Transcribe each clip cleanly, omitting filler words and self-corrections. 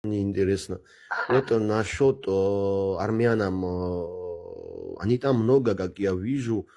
Мне интересно. Вот насчет армянам, они там много, как я вижу,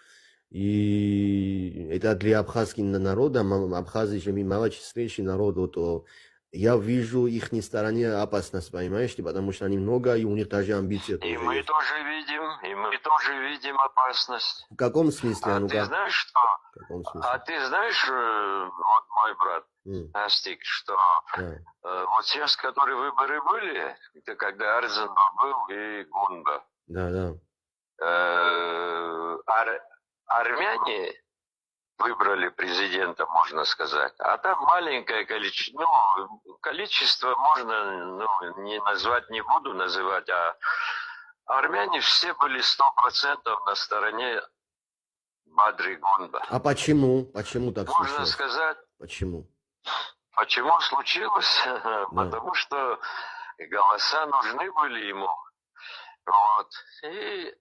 и это для абхазского народа, Абхазия же малочисленнейший народ, вот, я вижу их стороне опасность, понимаешь, потому что они много, и у них даже амбиции И тоже мы есть. тоже видим, и мы тоже видим опасность. В каком смысле, а А ты ну-ка? знаешь, что... В каком А смысле? ты знаешь, вот мой брат М, Астик, что да, вот сейчас, которые выборы были, это когда Арзенбай был и Гунба, да, да. армяне выбрали президента, можно сказать. А там маленькое количество, ну, количество можно, ну, не назвать, не буду называть, а армяне все были 100% на стороне Бадри Гунба. А почему? Почему так Можно случилось? сказать, Почему? почему случилось? Да. Потому что голоса нужны были ему. Вот. И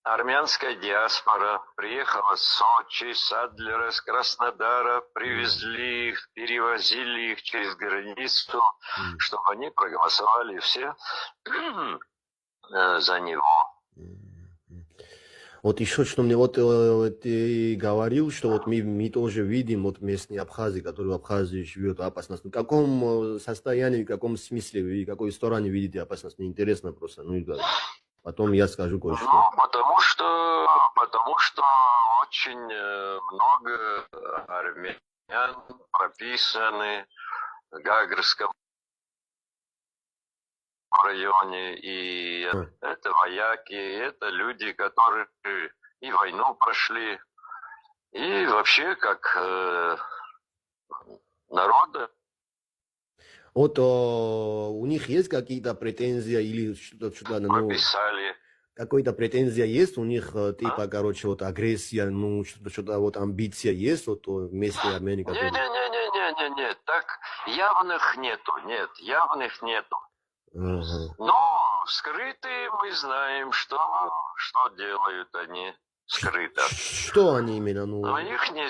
армянская диаспора приехала с Сочи, с Адлера, с Краснодара, привезли их, перевозили их через границу, М. чтобы они проголосовали все за него. Мгм. Вот еще что мне, вот ты говорил, что вот мы тоже видим вот местные абхазы, которые в Абхазии живут, опасность. В каком состоянии, в каком смысле, в какой стороне видите опасность? Мне интересно просто. Ну, и да. Потом я скажу кое-что. Ну, потому что очень много армян прописаны в Гагрском районе, и А. это вояки, это люди, которые и войну прошли, и вообще как народа Вот у них есть какие-то претензии или что-то, ну, прописали. какой-то претензия есть у них, А? типа, короче, вот агрессия, ну, что-то вот амбиция есть, вот местные армяне, которые... Не, так явных нету, нет, явных нету. Ага. Но скрытые мы знаем, что делают они скрыто. Что они именно, Но ну... ихняя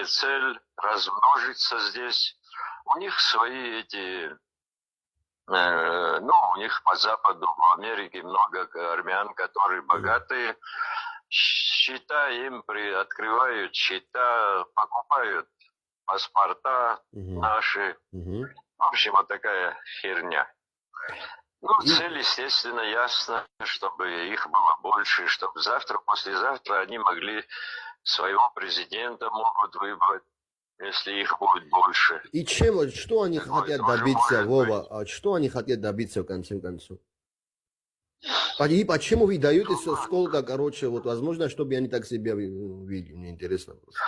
цель размножиться здесь. У них свои эти, ну, у них по Западу, в Америке много армян, которые богатые. Счета им открывают счета, покупают паспорта Мгм. наши. Мгм. В общем, вот такая херня. Ну, И, цель, естественно, ясна, чтобы их было больше, чтобы завтра, послезавтра они могли своего президента могут выбрать, если их будет больше. и чем, вот что они Такое хотят тоже добиться, может Вова, быть. а что они хотят добиться в конце концов? И почему вы даете сколько, короче, вот возможно, чтобы они так себя видели, мне интересно просто.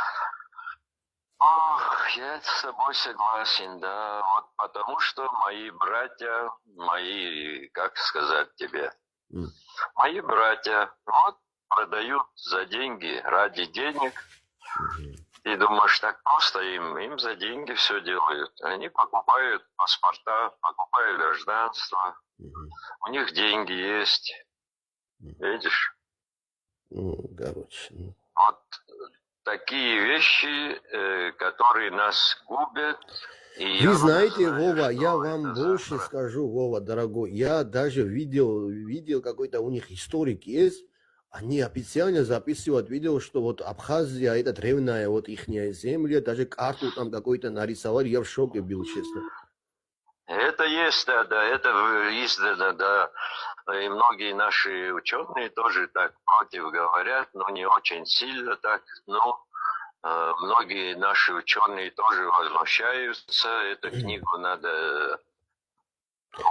Ох, я с тобой согласен, да. Вот потому что мои братья, мои, как сказать тебе, М. мои братья, вот, продают за деньги, ради денег. Мгм. Ты думаешь, так просто им за деньги все делают. Они покупают паспорта, покупают гражданство. Мгм. У них деньги есть. М. Видишь? Ну, короче, ну. Вот такие вещи, которые нас губят. И Вы я вот знаете, знаю, Вова, что я вам это больше завтра. скажу, Вова, дорогой, я даже видел какой-то у них историк есть, они официально записывают видео, что вот Абхазия, это древняя вот ихняя земля, даже карту там какой-то нарисовали, я в шоке был, честно. Это есть, да, да, это издано, да. И многие наши ученые тоже так против говорят, но не очень сильно так. Но многие наши ученые тоже возмущаются. Эту книгу надо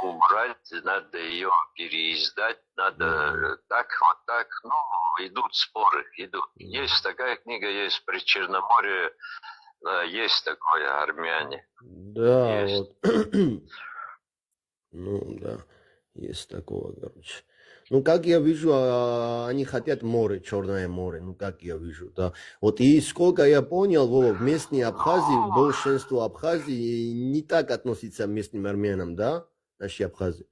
убрать, надо ее переиздать, Мгм. надо так, вот так. Ну, идут споры, идут. Мгм. Есть такая книга, есть при Черноморье, есть такое армяне, Да, есть. вот. Ну, да, есть такого, короче. Ну, как я вижу, они хотят море, Черное море, ну, как я вижу, да. Вот и сколько я понял, Вова, в местной Абхазии, Ну, большинство Абхазии не так относится к местным армянам, да, наши Абхазы.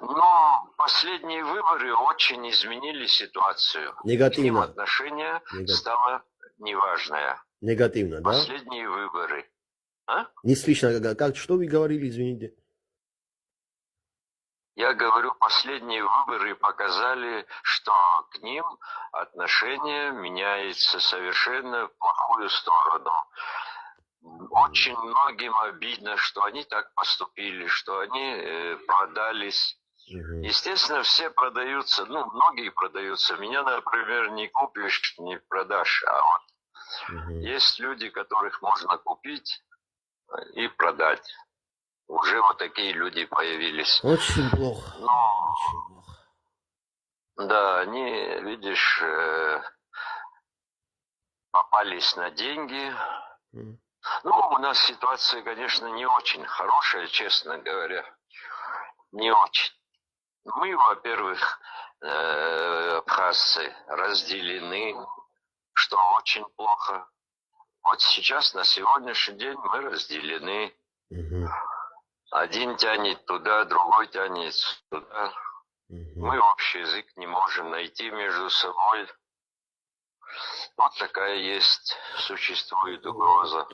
но последние выборы очень изменили ситуацию. К ним Негативно, отношение нега- стало неважное. негативно, да? Последние выборы. А? Не слышно, что вы говорили, извините? Я говорю, последние выборы показали, что к ним отношение меняется совершенно в плохую сторону. Очень многим обидно, что они так поступили, что они продались. Естественно, все продаются, ну, многие продаются. Меня, например, не купишь, не продашь. А вот есть люди, которых можно купить и продать. Уже вот такие люди появились. Очень плохо. Ну, Очень плохо. да, они, видишь, попались на деньги. Ну, у нас ситуация, конечно, не очень хорошая, честно говоря. Не очень. Мы, во-первых, абхазцы разделены, что очень плохо. Вот сейчас, на сегодняшний день, мы разделены. Один тянет туда, другой тянет туда. Мы общий язык не можем найти между собой. Вот такая есть, существует угроза.